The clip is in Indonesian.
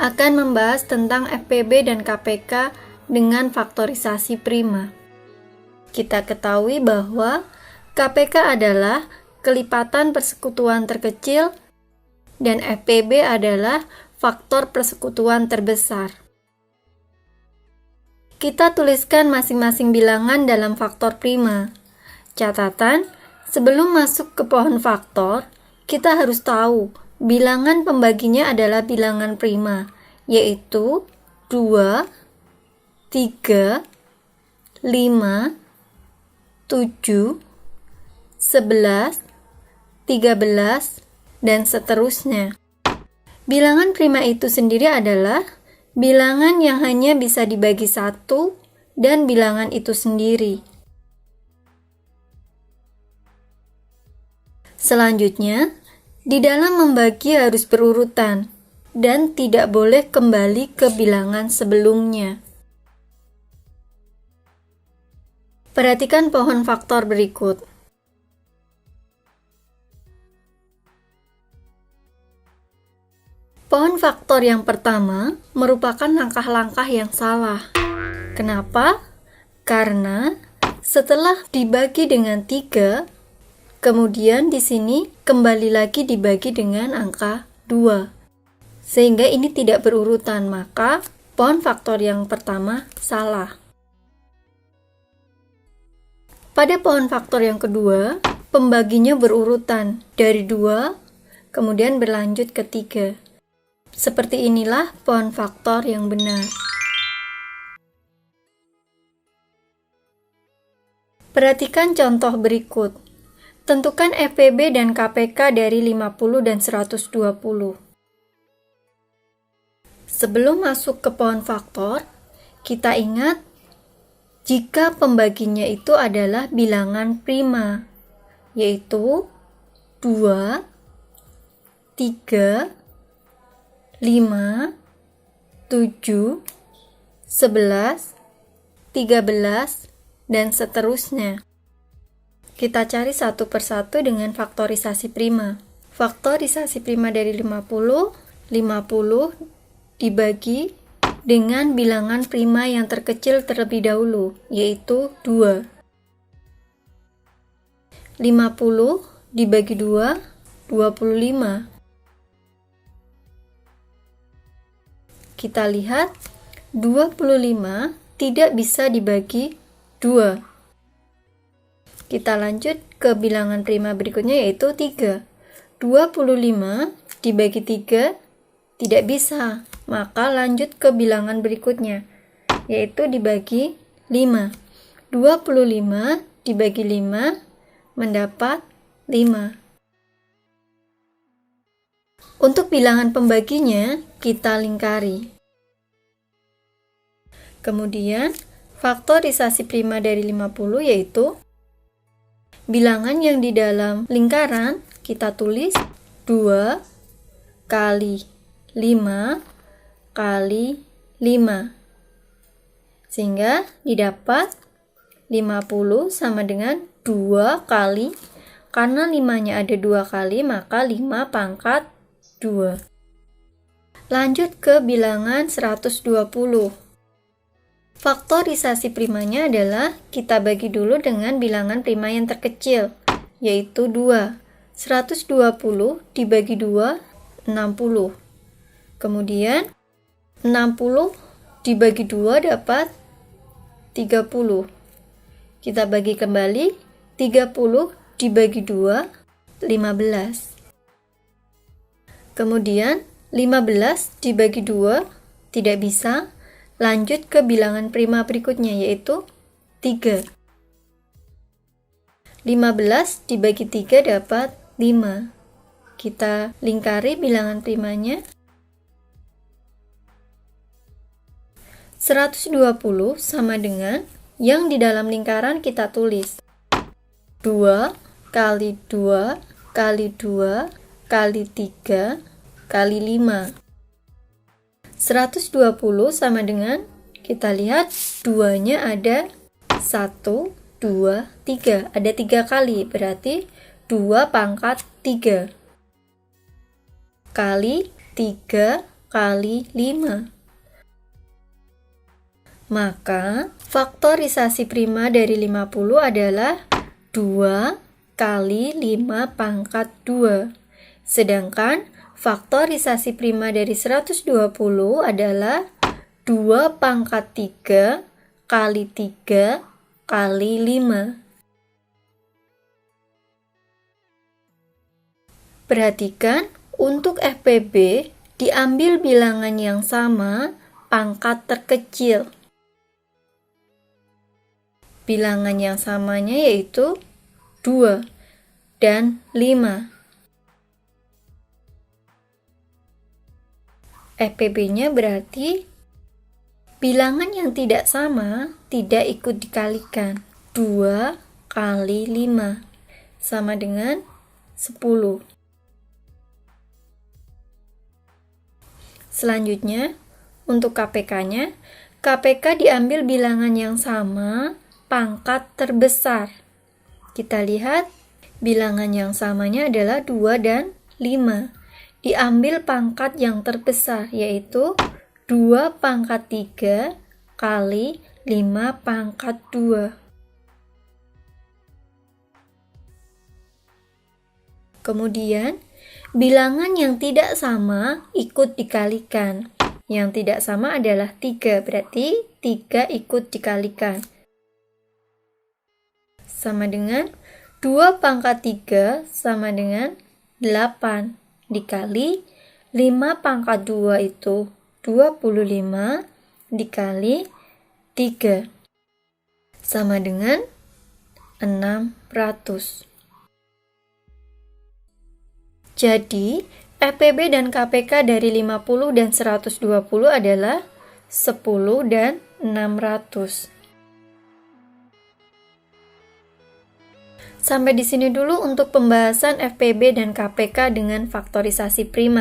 akan membahas tentang FPB dan KPK dengan faktorisasi prima. Kita ketahui bahwa KPK adalah kelipatan persekutuan terkecil dan FPB adalah faktor persekutuan terbesar. Kita tuliskan masing-masing bilangan dalam faktor prima. Catatan, sebelum masuk ke pohon faktor, kita harus tahu bilangan pembaginya adalah bilangan prima, yaitu 2, 3, 5, 7, 11, 13, dan seterusnya. Bilangan prima itu sendiri adalah bilangan yang hanya bisa dibagi satu dan bilangan itu sendiri. Selanjutnya, di dalam membagi harus berurutan dan tidak boleh kembali ke bilangan sebelumnya. Perhatikan pohon faktor berikut. Pohon faktor yang pertama merupakan langkah-langkah yang salah. Kenapa? Karena setelah dibagi dengan 3, kemudian di sini kembali lagi dibagi dengan angka 2. Sehingga ini tidak berurutan, maka pohon faktor yang pertama salah. Pada pohon faktor yang kedua, pembaginya berurutan dari 2, kemudian berlanjut ke 3. Seperti inilah pohon faktor yang benar. Perhatikan contoh berikut. Tentukan FPB dan KPK dari 50 dan 120. Sebelum masuk ke pohon faktor, kita ingat jika pembaginya itu adalah bilangan prima, yaitu 2, 3, 5, 7, 11, 13, dan seterusnya. Kita cari satu persatu dengan faktorisasi prima. Faktorisasi prima dari 50 dibagi dengan bilangan prima yang terkecil terlebih dahulu, yaitu 2. 50 dibagi 2, 25. Kita lihat, 25 tidak bisa dibagi 2. Kita lanjut ke bilangan prima berikutnya, yaitu 3. 25 dibagi 3 tidak bisa, maka lanjut ke bilangan berikutnya, yaitu dibagi 5. 25 dibagi 5 mendapat 5. Untuk bilangan pembaginya, kita lingkari. Kemudian, faktorisasi prima dari 50 yaitu bilangan yang di dalam lingkaran kita tulis 2 kali 5 kali 5. Sehingga didapat 50 sama dengan 2 kali, karena 5-nya ada 2 kali, maka 5 pangkat 2. Lanjut ke bilangan 120. Faktorisasi primanya adalah kita bagi dulu dengan bilangan prima yang terkecil, yaitu 2. 120 dibagi 2, 60. Kemudian 60 dibagi 2 dapat 30. Kita bagi kembali, 30 dibagi 2, 15. Kemudian 15 dibagi 2 tidak bisa. Lanjut ke bilangan prima berikutnya, yaitu 3. 15 dibagi 3 dapat 5. Kita lingkari bilangan primanya. 120 sama dengan yang di dalam lingkaran kita tulis 2 kali 2 kali 2 kali 3 kali 5. 120 sama dengan, kita lihat 2-nya ada 1, 2, 3. Ada 3 kali, berarti 2 pangkat 3. Kali 3 kali 5. Maka faktorisasi prima dari 50 adalah 2 kali 5 pangkat 2. Sedangkan faktorisasi prima dari 120 adalah 2 pangkat 3 kali 3 kali 5. Perhatikan, untuk FPB diambil bilangan yang sama, pangkat terkecil. Bilangan yang samanya yaitu 2 dan 5. FPB-nya berarti bilangan yang tidak sama tidak ikut dikalikan. 2 kali 5 sama dengan 10. Selanjutnya, untuk KPK-nya, KPK diambil bilangan yang sama, pangkat terbesar. Kita lihat, bilangan yang samanya adalah 2 dan 5. Diambil pangkat yang terbesar, yaitu 2 pangkat 3 kali 5 pangkat 2. Kemudian, bilangan yang tidak sama ikut dikalikan. Yang tidak sama adalah 3, berarti 3 ikut dikalikan. Sama dengan 2 pangkat 3 sama dengan 8 dikali 5 pangkat 2 itu 25 dikali 3 sama dengan 600. Jadi, FPB dan KPK dari 50 dan 120 adalah 10 dan 600. Sampai di sini dulu untuk pembahasan FPB dan KPK dengan faktorisasi prima.